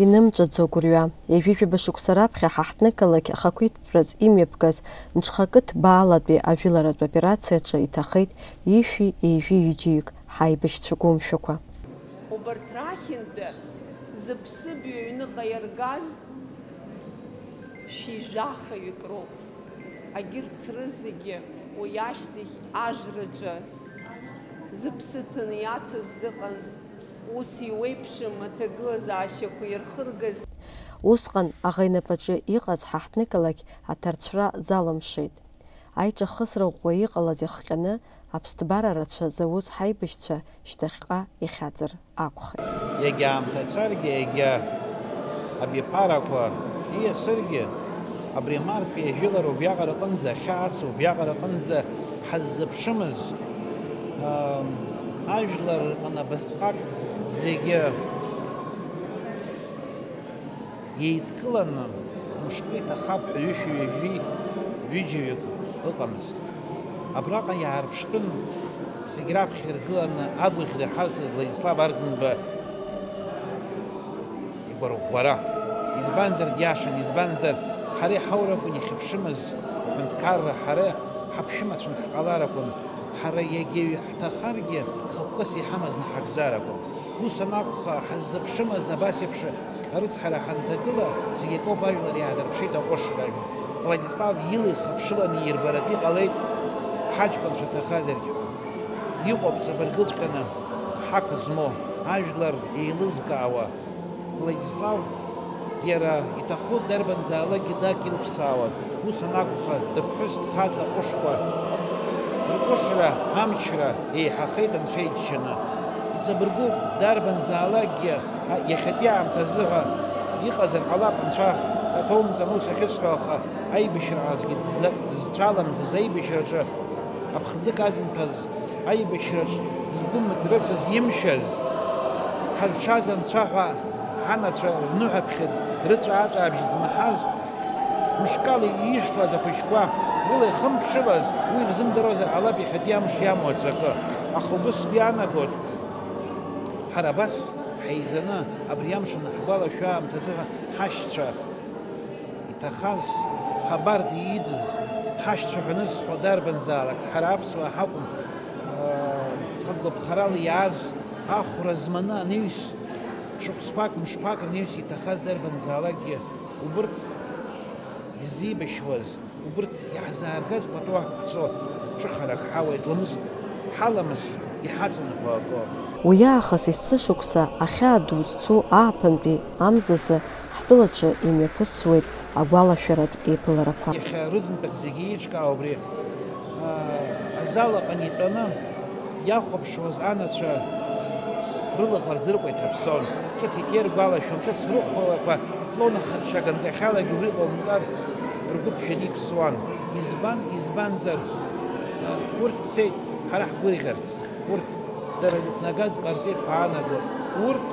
Инымҵәаӡо гәырҩа, ижәижәаба шықәса раԥхьа ҳаҳҭнықалақь ахақәиҭтәраз имҩаԥгаз мҽхакы ҭбаалатәи ажәыларатә операциаҿы иҭахеит ишәи-еижәи ҩыџьаҩык ҳаибашьцәа гәымшәақәа. Убарҭ рахьынтәи зыԥсыбаҩ аҩныҟа иаргаз шәи-жәахаҩык роуп. Агьырҭ рызегьы уи ашьҭахь ажраҿы зыԥсы ҭаны иаҭыз дыҟан. Ус иуеиԥшым аҭагылазаашьақәа ирхыргаз. Усҟан аӷа инапаҿы иҟаз ҳаҳҭнықалақь аҭарцәра залымшеит. Аиҿахысра ӷәӷәа иҟалаз иахҟьаны аԥсҭбара рацәа зауз ҳаибашьцәа шьҭахьҟа ихьаҵыр акәхеит. Егьа аамҭацаргьы, егьа абиԥарақәа ииасыргьы, абри амарттәи ажәылара убриаҟара аҟынӡа ахьаацу, убриаҟара аҟынӡа ҳаззыԥшымыз ажәлар рҟны абасҟак зегьы еидкыланы мышкы иҭахап ҳәа ҩышәи-ҩажәи ҩыџьаҩык ыҟамызт. Абраҟа иаарԥштәын зегь раԥхьа иргыланы агәаӷьра иҳазыз Владислав Арзынба игәарӷәӷәара. Избанзар диашан, избанзар ҳара иҳаура акәын ихьыԥшымыз аҳәынҭқарра, ҳара ҳаԥшәымацәан ҳҟалар акәын, ҳара егьаҩ ҳҭахаргьы хықәкыс иҳамазны ҳакзар акәын. Ус анакәха ҳаззыԥшымыз абас еиԥш арыцҳара ҳанҭагыла зегьы акоуп ажәлар иаадырԥшит аҟәышра. Владислав илихыԥшыланы ирбаратәы иҟалеит ҳаҷкәынцәа ҭахазаргьы. Иҟоуп ҵабыргыҵәҟьаны ҳақ змоу ажәлар еилызкаауа. Владислав иара иҭаху дарбанзаалакгьы дакилԥсаауан. Ус анакәха дыԥҳәыс дхаҵа ҟәышқәа рҟәышра, амчра еиҳахеит анцәа иџьшьаны. Иҵабыргуп дарбанзаалакгьы иахьатәи аамҭазыҳәа иҟазар ҟалап анцәа саҭоумҵан ус ахьысҳәо, аха аибашьраҟаҵәҟьа ззцәаламӡаз аибашьраҿы аԥхӡык азымҭаз аибашьраҿ згәы мыҭрысыз имшәаз ҳазшаз анцәа ҳәа ҳанацәа рныҳәаԥхьыӡ рыҵәааҵәаабжь змаҳаз мышкала иишьҭуаз ахәыҷқәа рыла ихымԥшылаз уи рзымдыруазар ҟалап иахьатәи амш иамоу аҵакы. Аха убыс иаанагоит ҳара абас ҳаизаны абри амш анаҳгәалашәо аамҭазыҳәа ҳашьцәа иҭахаз хабар дииӡыз ҳашьцәа ҳәа нызҳәо дарбанзаалак ҳара аԥсуаа ҳакәым, хыгәлаԥхарала иааз ахәра зманы анаҩс шықәсқәак мышқәак рнаҩс иҭахаз дарбанзаалакгьы убырҭ изибашьуаз, убырҭ иаҳзааргаз пату ҳқәҵо ҿыхарак ҳауеит, ламыск ҳаламыс иҳаҵанакуа акоуп. Уи аахыс есышықәса ахьаа ду зцу ааԥынтәи амзазы ҳтәылаҿы имҩаԥысуеит агәалашәаратә еиԥыларақәа. Иахьа рызынтәык зегьы еиҿкаау абри азал аҟны итәаны иахәаԥшуаз анацәа рылаӷа рзыркуа иҭаԥсон. Ҿыц иҭиргәалашәон, ҿыц рыхәалақәа лонахыршьа ганкахьалагьы ури ҟоумҵар ргәы ԥжәаны иԥсуан. Избанзар урҭ цеит ҳара ҳгәырӷьарц, урҭ дара рықәнагаз ҟарҵеит ҳәа аанагоит. Урҭ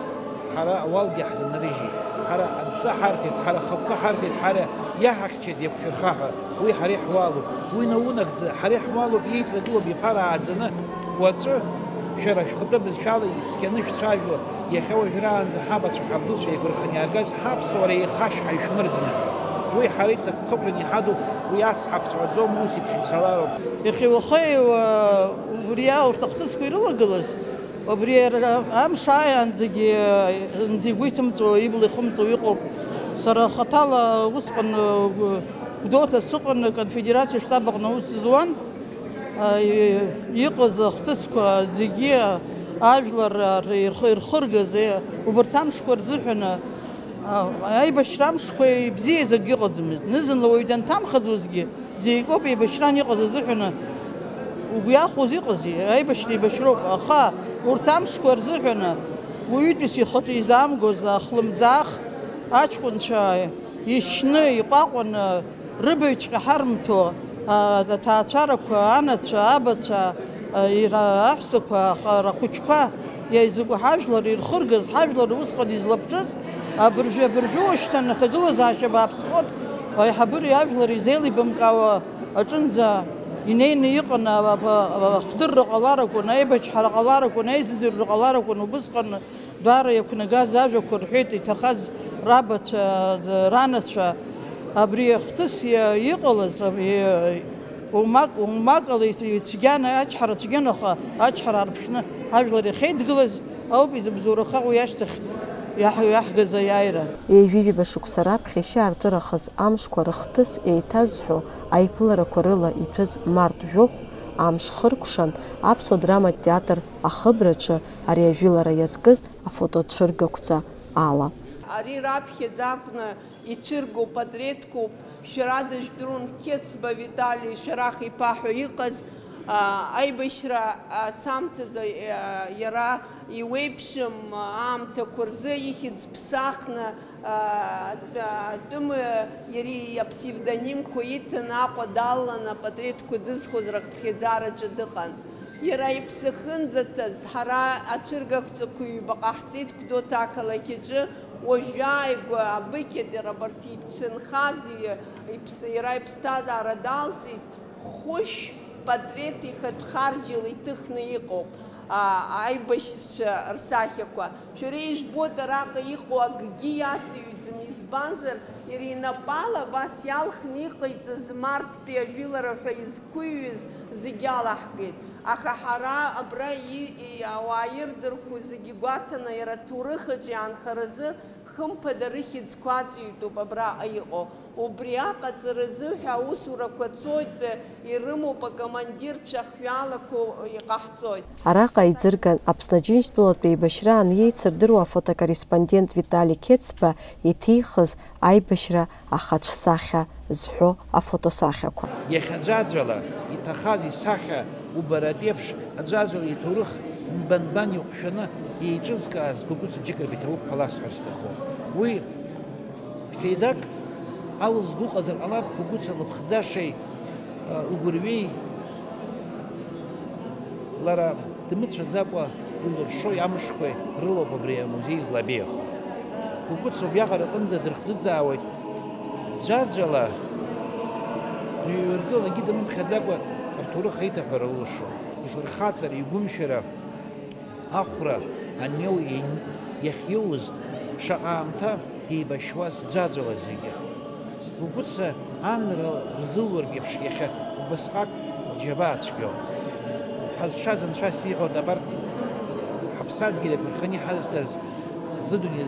ҳара ауалгьы ҳзынрыжьит, ҳара адҵа ҳарҭеит, ҳара хықәкы ҳарҭеит, ҳара иаҳахьчеит иақәшәырхаҳа. Уи ҳара иҳуалуп, уи наунагӡа ҳара иҳуалуп иеиҵагылоу биԥара ааӡаны уаҵәы шәара шәхатәы бызшәала ицқьаны шәцәажәо иахьа уажәраанӡа ҳабацәа ҳабдуцәа еигәырханы иааргаз ҳаԥсуара еихашҳа ишәмырӡны. Уи ҳара иҭакԥхықәраны иҳаду уи ас ҳаԥсуаӡом, ус еиԥш ицалароуп. Иахьа-уахеи убри аурҭ ахҭысқәа ирылагылаз, убри амш ааиаанӡагьы игәы иҭымҵуа, ибла ихымҵуа иҟоуп. Сара хаҭала усҟан Гәдоуҭа сыҟан, конфедерациа штаб аҟны аус зуан. Иҟаз ахҭысқәа зегьы ажәлар ирхыргаз убарҭ амшқәа рзыҳәаны аибашьра амшқәа ибзиаз акгьы ыҟаӡамызт. Нызынла уаҩ данҭамхаӡозгьы зеикоуп еибашьран иҟаз азыҳәаны угәы иахәоз иҟази, аибашьра еибашьроуп. Аха урҭ амшқәа рзыҳәаны уаҩытәыҩса ихаҭа изаамгоз ахлымӡаах аҷкәынцәа ишьны иҟәаҟәаны рыбаҩҵәҟьа ҳармҭо аҭаацәарақәа, анацәа, абацәа, аҳәсақәа, ахәыҷқәа иаизыку ҳажәлар ирхыргаз, ҳажәлар усҟан излаԥшыз абыржәы уашьҭан аҭагылазаашьа бааԥсхот аиҳабыри ажәлари изеилибамкаауа аҿынӡа инеины иҟан ахдырра ҟаларакәын, аибачҳара ҟаларакәын, аизыӡырҩра ҟаларакәын. Убысҟан даара иақәнагаз ажәақәа рҳәеит, иҭахаз рабацәа, ранацәа абри ахҭыс иҟалаз умакала ицәгьаны ачҳара цәгьанаха ачҳара арԥшны ҳажәлар иахьеидгылаз ауп изыбзураха уи ашьҭахь иаҳгаз аиааира. Еиҩыжәиба шықәса раԥхьа ишьаарҵәырахаз амшқәа рыхҭыс еиҭазҳәо аиԥыларақәа рыла иҭәыз Март Жәохә амш хыркәшан Аԥсуа драматә театр ахыбраҿы ари ажәылара иазкыз афотоцәыргақәҵа ала. Ари раԥхьаӡа акәны ицәыргоу патреткоуп, шәара дыжәдырун Қьецба Витали Шәарах-иԥа ҳәа иҟаз аибашьра цамҭазы иара иуеиԥшым аамҭақәа рзы ихьӡ ԥсахны тәымы иари аԥсевдонимқәа иҭан Аҟәа далаланы апатреткқәа дызхоз рахԥхьаӡараҿы дыҟан. Иара иԥсахынӡаҭаз ҳара ацәыргақәҵақәа ҩба ҟаҳҵеит Гәдоуҭа ақалақь аҿы. Уажәааигәа абыкьатер абарҭ ицәынхаз иара иԥсҭазаара далҵит, хәышә патрет ихатә харџьала иҭыхны иҟоуп аибашьцәа рсахьақәа. Шәара ижәбоит араҟа иҟоу акгьы иаҵаҩӡам, избанзар иара инапала абас иалхны иҟаиҵаз Марттәи ажәылара ҳәа изқәыҩыз зегьы алаҳкит. Аха ҳара абра ауаа ирдырқәо зегьы гәаҭаны иара аҭоурых аҿы иаанхаразы хымԥада рыхьӡқәа аҵаҩтәуп абраҟа иҟоу. Убри аҟаҵаразы ҳәа аусурақәа цоит, ирымоуп акомандирцәа ахҩалақәа иҟаҳҵоит. Араҟа иӡырган Аԥсны Аџьынџьтәылатәи еибашьра анеицырдыруа афотокорреспондент Витали Қьецба иҭихыз аибашьра ахаҿсахьа зҳәо афотосахьақәа. Иахьаӡәаӡәала иҭахаз исахьа убаратәи еиԥш аӡәаӡәала иҭоурых нбан-нбан иҟәшәаны еиҿызкааз Гәыгәыца Џьыкырба иҭоурых ҳәа ласҳәар сҭахуп. Уи феидак алызго ыҟазар ҟалап Гәыгәыца лыԥхӡашеи лгәырҩеи лара дмыцәаӡакәа илыршои амшқәеи рылоуп абри амузеи злабеиахо. Гәыгәыца убриаҟара аҟынӡа дрыхӡыӡаауеит, ӡәаӡәала дыҩргылан егьи дымԥхьаӡакәа арҭоурых аиҭаҳәара лылшо. Ифырхаҵара, игәымшәара, ахәра анеу иахьиоуз шаҟа аамҭа деибашьуаз ӡәаӡәала зегьы. Гәыгәыца анра рзылургь еиԥш иахьа убасҟак лџьабаа цәгьоуп. Ҳазшаз анцәа сиҳәоит абарҭ ҳаԥсадгьыл аԥырханы иҳазҭаз зыдунеи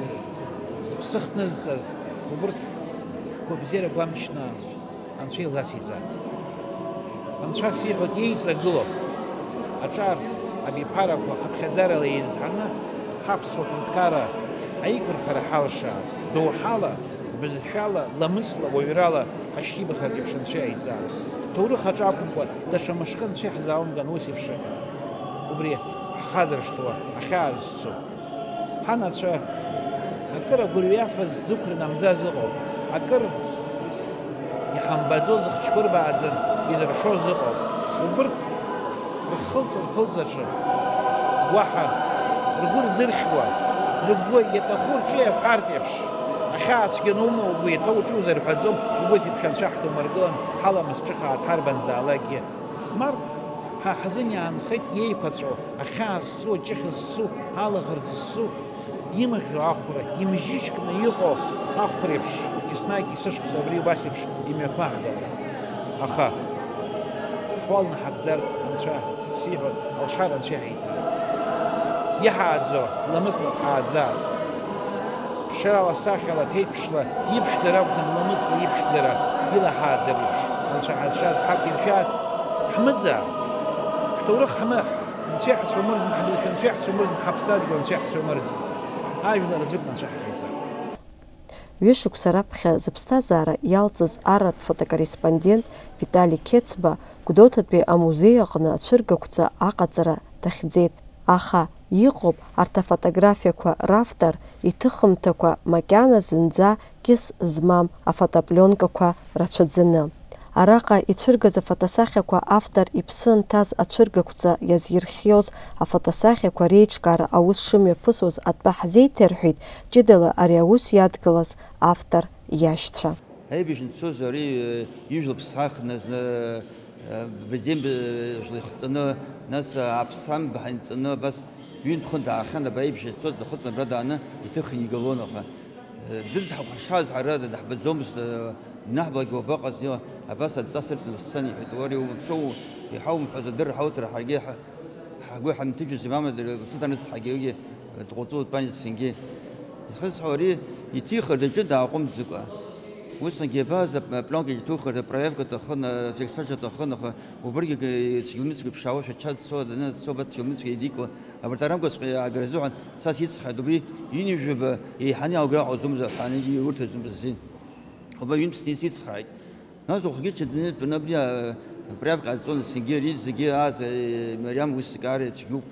зыԥсы хҭнызҵаз убырҭ гәабзиара гәамчны анцәа иласиҵар. Анцәа сиҳәоит иеиҵагыло аҿар абиԥарақәа хыԥхьаӡарала еизҳаны ҳаԥсуа ҳәынҭқарра аиқәырхара ҳалшаа, доуҳала, бызшәала, ламысла, уаҩрала ҳашьҭибахаргьы еиԥш анцәа иааиҵаа. Ҭоурых аҿы акәымкәа даҽа мышкы анцәа иаҳзааумган ус еиԥш убри ҳхазыршҭуа ахьаа зцу. Ҳанацәа акыр агәырҩафаз зықәра намӡаз ыҟоуп, акыр иҳамбаӡо зыхчқәырбааӡан изыршоз ыҟоуп. Убырҭ рхылҵ-рԥылҵаҿы уаҳа ргәы рзырхьуа, рыгәы иаҭаху рҿы иаҳәартә еиԥш ахьаа цәгьанума угәы иаҭоу уҿы узырҳәаӡом, убыс еиԥш анцәа ҳдумыргылан ҳаламыс ҿыхаа дҳарбанзаалакгьы. Март ҳазын иаанхеит иеиқәаҵәо, ахьаа зсу, аҷыхь зсу, алаӷырӡ зсу, имыӷьо ахәра, имжьыжькны иҟоу ахәра еиԥш еснагь исышҟаз абри убас еиԥш имҩақәаҳгала. Аха ҳуалнаҳагӡар анцәа сиҳәоит алшара анцәа иҳаиҭаа. Иҳааӡо ламысла дҳааӡаат. Ԥшрала, сахьала, ҭеиҭԥшла иԥшӡара акәӡам, ламысла иԥшӡара илаҳааӡар еиԥш анцәа ҳазшаз ҳақәиршәаат, ҳмыӡаат. Ҳҭоурых анцәа иҳацәумырзан, ҳмилаҭ анцәа иҳацәумырзан, ҳаԥсадгьыл анцәа иҳацәумырзан. Ажәлар аӡәыкны анцәа ҳаиҭазаап. Ҩышықәса раԥхьа зыԥсҭазаара иалҵыз арратә фотокорреспондент Витали Қьецба Гәдоуҭатәи амузеи аҟны ацәыргақәҵа аҟаҵара дахьӡеит. Аха иҟоуп арҭ афотографиақәа равтор иҭыхымҭақәа макьана зынӡа кьыс змам афотопленкақәа рацәаӡаны. Араҟа ицәыргаз афотосахьақәа автор иԥсы анҭаз ацәыргақәҵа иазирхиоз афотосахьақәа реиҿкаара аус шымҩаԥысуаз атәы ҳзеиҭарҳәеит ҷыдала ари аус иадгылаз автор иашьцәа. Аибашьны дцоз ари ижәла ԥсахназ бедем ихҵаны, нас аԥсамб ҳанҵаны абас ҩынтә хәы даахьан абаибашьра дцоз дахыҵны абра дааны иҭыхын игылон, аха دزح وخشاز عراد دحب زومس نحبة جوباق أصلا أباس تصل للسنة حدوري ومسو يحاول محز الدر حوتر حاجة حقول حمتجو زمام السلطان الحاجية تقطوع بين السنجي يخص حوري يتيخر الجدة قوم زكاة وصل جباز بلانك يتوخر برايف كتخن فيكساج تخن وبرجع سيومس بشاوش شاد صود أنا صوبت سيومس يديكو أبرتارم كوس أجرزوعن ساسيس خدوبي ينجب يحني أو جراء زمزة حني يورت زمزين وبا يمس سيس خاي ناس وخجيت الدنيا بنبلي برايف كاتون سنجيريز سنجي هذا مريم وسكارة تجوب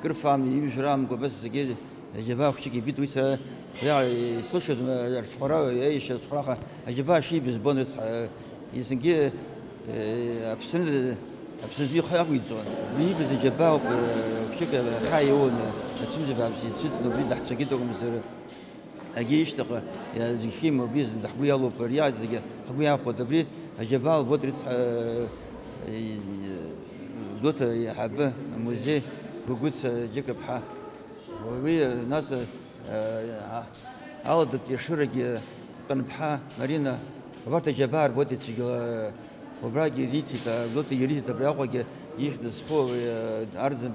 كرفام يمشرام كوبس سنجي جباه خشيك بيدو يسا يعني سوشيال الصخرة ايش الصخرة جباه شيء بزبونس يسنجي بسند بسنجي خيار ويزون بني بس جباه خشيك خايون اسمه جباه بس سويت نبي ده سنجي توم مصر اجيش تقى يا زخيم وبيز دحبويا لو برياز زي حبويا خد بري جباه بودرس دوت يحبه موزي وجود جيك بحا وهي ناس عودت يشرج تنبحا مارينا وقت جبار بودي تسجل وبراجي ريتي دوت يريتي تبراقوجي يخدس خو أرزم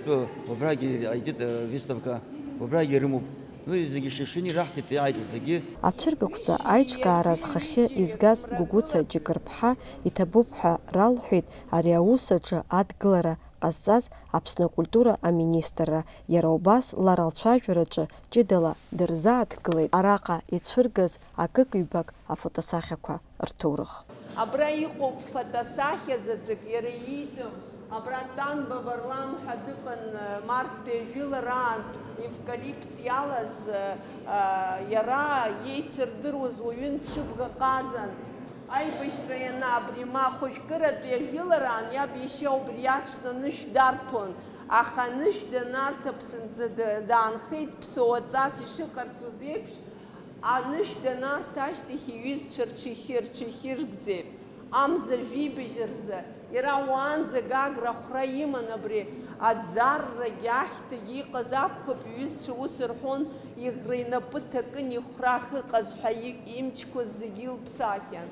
تو وبراجي عيدت فيستفكا وبراجي رمو زي شيشني راحت تعيد زي ацәыргақәҵа аиҿкаара зхахьы изгаз Гәыгәыца Џьыкырԥҳа иҭабуп ҳәа ралҳәеит ари аус аҿы адгылара ҟазҵаз Аԥсны акультура аминистрра. Иара убас лара лцәажәараҿы ҷыдала дырзааҭгылеит араҟа ицәыргаз акык-ҩбак афотосахьақәа рҭоурых. Абра иҟоуп фотосахьа заҵәык иара иидым. Абра Танба Варлам ҳәа дыҟан Марттеи жәылараан евкалипт иалаз иара иеицырдыруаз уаҩын дшыбӷаҟазан. Аибашьра иана абри ма хәыҷкыратәи ажәылараан иаб иашьа убри иаҽны анышә дарҭон. Аха анышә данарҭ аԥсынӡа даанхеит ԥсуаҵас ишыҟарҵоз еиԥш, анышә данарҭ ашьҭахь иҩызцәа рҽихиргӡеит. Амза жәибжь рзы иара уаанӡа гагра хәра иман абри аӡаррагьы ахьҭагьы иҟаз акәхап иҩызцәа ус рҳәон иӷра инапы ҭакын ихәра ахыҟаз ҳәа имчқәа зегьы илԥсахьан.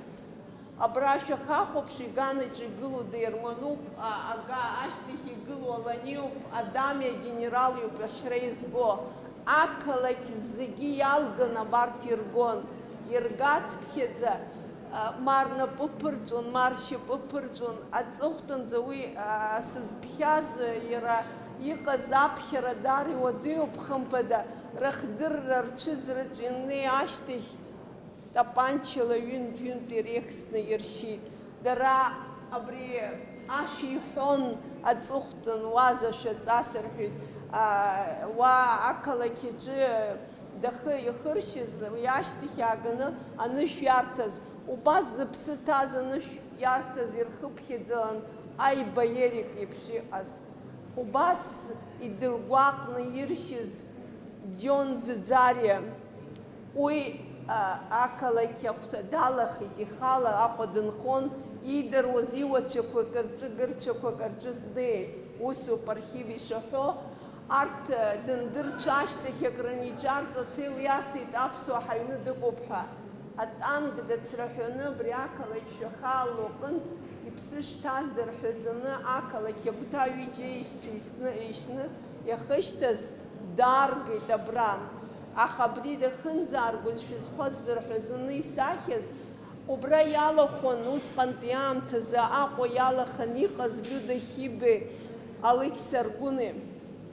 Абра шәахахәаԥш иганаҿ игылоу деермануп, ага ашьҭахь игылоу аланиуп, адами агенералиуп ашра изго. Ақалақь зегьы иалган абарҭ иргон. Иргацԥхьаӡа мар напы ԥырҵәон, мар шьапы ԥырҵәон. Аҵыхәтәанӡа уи сызԥхьаз иара иҟаз аԥхьара даара иуадаҩуп хымԥада. Рыхдырра рҽыӡраҿы иннеи ашьҭахь тапанчала ҩынтә иреихсны иршьит. Дара абри ашәа иҳәон аҵыхәтәан уазашәаҵас рҳәеит. Уа ақалақь аҿы дахы ихыршьыз уи ашьҭахь иааганы анышә иарҭаз, убас зыԥсы ҭаз анышә иарҭаз ирхыԥхьаӡалан аибаерик еиԥш иҟаз. Убас идыргәаҟны иршьыз Џьон Ӡӡариа уи ақалақь ахәҭа далахеит, ихала Аҟәа дынхон, иидыруаз иуацәақәак рҿы гырцәақәак рҿы днеит. Усоуп архив ишаҳәо. Арҭ дындырцәа ашьҭахь акрыниҿарҵа ҭел иасит аԥсуа ҳаҩны дыҟоуп ҳәа. Атанк дацраҳәаны абри ақалақь шәахаа лоҟынтә иԥсы шҭаз дырҳәазаны ақалақь агәҭа ҩыџьа еишьны иахышьҭаз дааргеит абра. Аха абри дахынӡааргоз шәазхәыц дырҳәазаны исахьаз убра иалахәын усҟантәи аамҭазы Аҟәа иалахан иҟаз Лиуда Хибе, Алықь Саргәыни.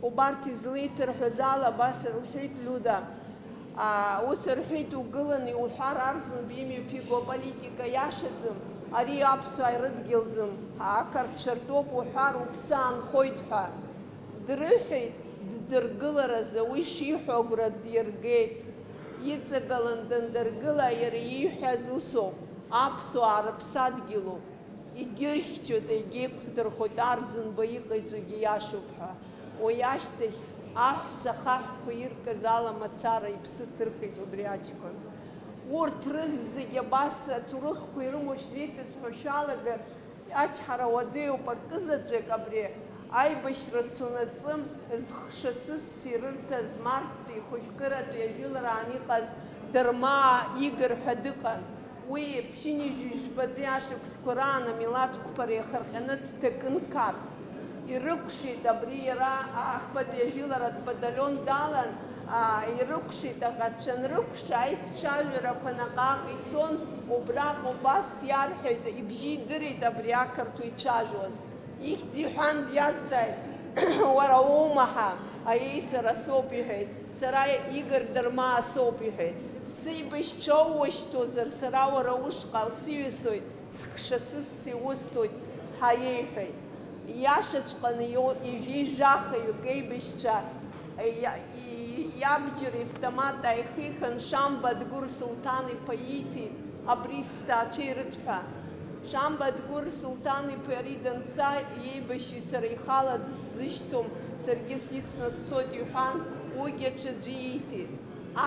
Убарҭ излеиҭарҳәаз ала абас рҳәеит Лиуда. Ус рҳәеит угыланы иуҳәар арӡынба имҩаԥиго аполитика иашаӡам, ари аԥсуаа ирыдгьылӡам, ақырҭцәартәоуп уҳәар уԥсы аанхоит ҳәа. Дрыҳәеит ддыргыларазы, уи шиҳәо агәра диргеит. Иҵагалан дандыргыла иара ииҳәаз усоуп, аԥсуаа рыԥсадгьылуп. Егьырхьчоит, егьеиқәдырхоит арӡынба иҟаиҵогьы иашоуп ҳәа. Уи ашьҭахь аҳәса хаҳәқәа иркыз ала мацара иԥсы ҭырхит убри аҷкәын. Урҭ рызегьы абас аҭоурыхқәа ирымоу шәзеиҭасҳәо шәалагар, ачҳара уадаҩуп акызаҵәык абри аибашьра цунаҵы зхшасыс ирырҭаз Марттәи ихәыжәкыратәи ажәылараан иҟаз Дырмаа Игор ҳәа дыҟан. Уи ԥшьынҩажәижәбатәи ашықәсқәа раан амилаҭқәԥара иахырҟьаны дҭакын қарҭ. Ирықәшит абри иара ахԥатәи ажәыларатә баталион далан, ирықәшит аӷацәа анрықәша аиццәажәарақәа наҟ-ааҟ ицон, убраҟ убас иарҳәеит, ибжьы идырит абри ақырҭуа ицәажәоз. Ихьӡ иҳәан диазҵааит, уара уоума ҳәа, аиеи сара соуп иҳәеит, сара Игор Дырмаа соуп иҳәеит. Сибашьцәа уашьҭоузар, сара уара ушҟа сиҩасоит, схшасыс иусҭоит ҳәа иеиҳәеит. Иашаҵәҟьаны ижәижәахаҩык еибашьцәа иабџьар автомат ааихихын Шамба Адгәыр Сулҭан-иԥа ииҭеит абри сҭаацәа ирыҭ-ҳәа. Шамба Адгәыр Сулҭан-иԥа ари данца иеибашьҩы сара ихала дысзышьҭом, саргьы сицны сцоит иҳәан, уигьы аҽаӡәы ииҭеит.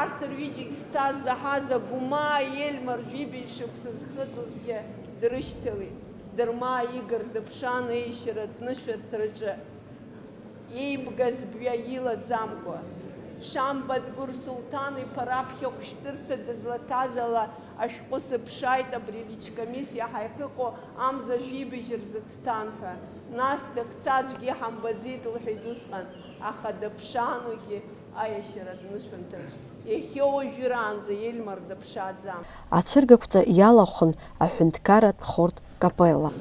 Арҭ рҩыџьегь зцаз заҳаз Агәымаа Елмар жәибаҩ шықәса зхыҵуазгьы дрышьҭалеит. Дырмаа Игор дыԥшан еишьара днышәарҭараҿы еибгаз бҩа илаӡамкәа. Шамба Адгәыр Сулҭан-иԥа раԥхьа хәшәтәырҭа дызлаҭаз ала ашәҟәы сыԥшааит абри личкомиссиа ҳаихыҟоу амза жәибажь рзы дҭан ҳәа. Нас дахьца аӡәгьы ҳамбаӡеит лҳәеит усҟан, аха дыԥшааноугьы аиашьара днышәынҭраҿ. Иахьа уажәраанӡа Елмар дыԥшааӡам. Ацәыргақәҵа иалахәын аҳәынҭқарратә хорт капелла.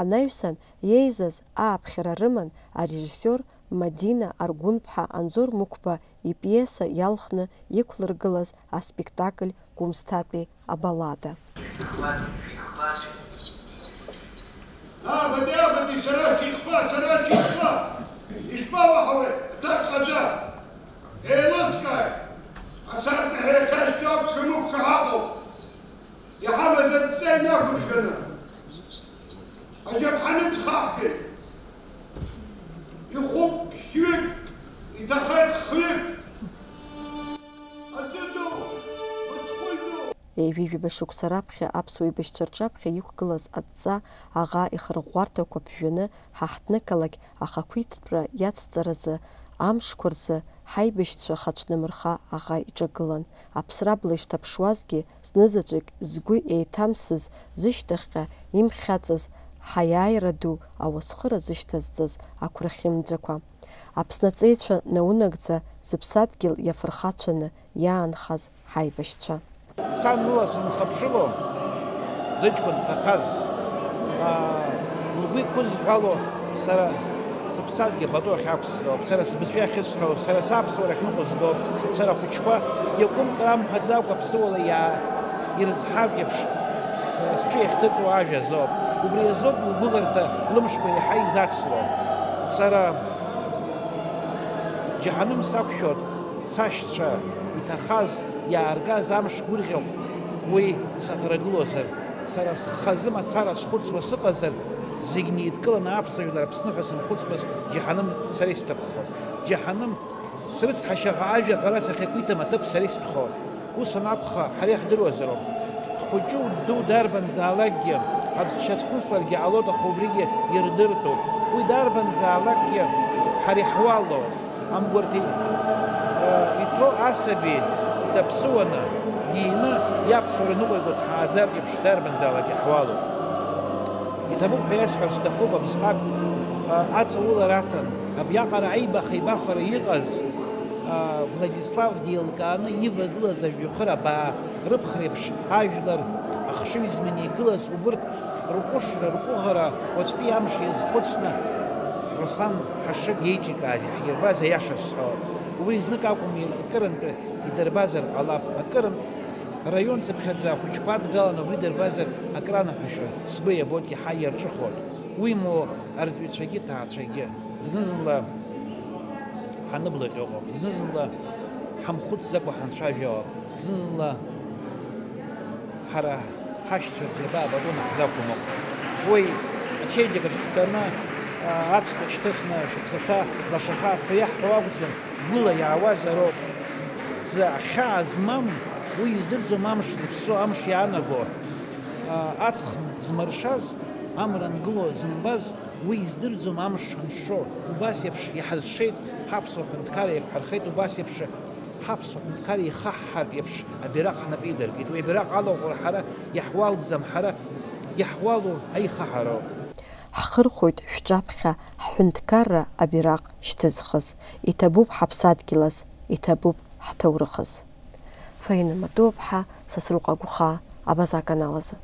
Анаҩсан иеизаз ааԥхьара рыман арежиссиор Мадина Аргәынԥҳа Анзор Мықәба ипиеса иалхны иқәлыргылаз аспектакль Гәымсҭатәи абаллада. أجاب حنت خاحكي يخوب شويت يدخل خليك أجدو وتخويدو Еиҩыжәба шықәса раԥхьа аԥсуа еибашьцәа рҿаԥхьа иқәгылаз адҵа аӷа ихырӷәӷәарҭақәа ԥжәаны ҳаҳҭнықалақь ахақәиҭтәра иацҵаразы амшқәа рзы ҳаибашьцәа хацәнымырха аӷа иҿагылан. Аԥсра бла ишҭаԥшуазгьы знызаҵәык згәы еиҭамсыз зышьҭахьҟа имхьаҵыз ҳаиааира ду ауасхыра зышьҭазҵаз ақәрахьымӡақәа. Аԥсны аҵеицәа наунагӡа зыԥсадгьыл иафырхацәаны иаанхаз ҳаибашьцәа. Сан лыла сынхыԥшыло зыҷкәын дҭахаз лгәы иқәызҳәало сара сыԥсадгьыл пату ахьақәсҵо, сара сбызшәа ахьысҳәо, сара саԥсуара ахьныҟәызго, сара ахәыҷқәа иакәымкра амҳәаӡакәа ԥсыуала ирызҳартә еиԥш сҿы иахьҭыҵуа ажәа азоуп. Убри азоуп лгәыӷырҭа лымшқәа иаҳа изацло. Сара џьаҳаным сақәшәот сашьцәа иҭахаз иааргаз амш гәырӷьахә уи саӷрагылозар, сара схазы мацара схәыцуа сыҟазар, зегь неидкыланы аԥсуажәлар Аԥсны ҳәа сымхәыцуаз џьаҳаным сара исҭаххо. Џьаҳаным срыцҳашьаха ажәа ҳәара сахьақәиҭым аҭыԥ сара исҭаххо. Ус анакәха ҳара иаҳдыруазароуп. Дхәыҷу дду дарбанзаалакгьы аӡәцәа зхәыцларгьы ҟалоит, аха убригьы ирдыртәуп. Уи дарбанзаалакгьы ҳара иҳуалоуп. Амгәарҭа иҭоу асаби даԥсуаны дины иаԥсуара ныҟәиго дҳааӡар еиԥш дарбанзаалак иҳуалоуп. Иҭабуп ҳәа иасҳәар сҭахуп абысҟак аҵаулара аҭан абиаҟара аибаха-ибафара иҟаз Владислав деилкааны ивагылаз ажәҩахыр абаа рыԥхра еиԥш ажәлар ахшыҩ изманы игылаз убырҭ рҟәышра, рҟәыӷара уаҵәтәи амш иазхәыцны Руслан Ҳашыг иеиҿикааз иаҳирбаз аиаша сҳәоит. Убри знык акәым икырынтә идырбазар ҟалап, акырынтә раион цыԥхьаӡа ахәыҷқәа адгаланы убри дырбазар акранаҳәашәа сгәы иабоит иаҳа иарҿыхоит. Уимоу арҵаҩцәагьы ҭаацәагьы зны-зынла ҳаныблаҟьо ыҟоуп, зны-зынла ҳамхәыцӡакәа ҳанцәажәауа, зны-зынла ҳара ҳашьцәа рџьабаа баҟәын ҳзақәымоуп. Уи ачеиџьыка шыхтәаны аҵх шьҭыхны шәыԥсаҭа лашахаатәқәа иаҳҳәо акәӡам, гәыла иаауазароуп. Ахьаа змам, уи издырӡом амш зыԥсо, амш иаанаго. Аҵх змыршаз, амра ангыло зымбаз, уи издырӡом амш аншо. Убас еиԥш иҳазшеит, ҳаԥсуа ҳәынҭқар еиқәҳархеит, убас еиԥш ҳаԥсуа ҳәынҭқар ихаҳҳартә еиԥш абираҟ ҳнапы идыркит. Уи абираҟ алаҟәыр ҳара иаҳуалӡам, ҳара иаҳуалу аихаҳароуп. Ҳхырхәоит шәҿаԥхьа ҳҳәынҭқарра абираҟ шьҭызхыз. Иҭабуп ҳаԥсадгьылаз, иҭабуп ҳҭоурыхыз. Фаина Матәыуаԥҳа, Сасрыҟәа Агәхаа, Абаза аканал азы.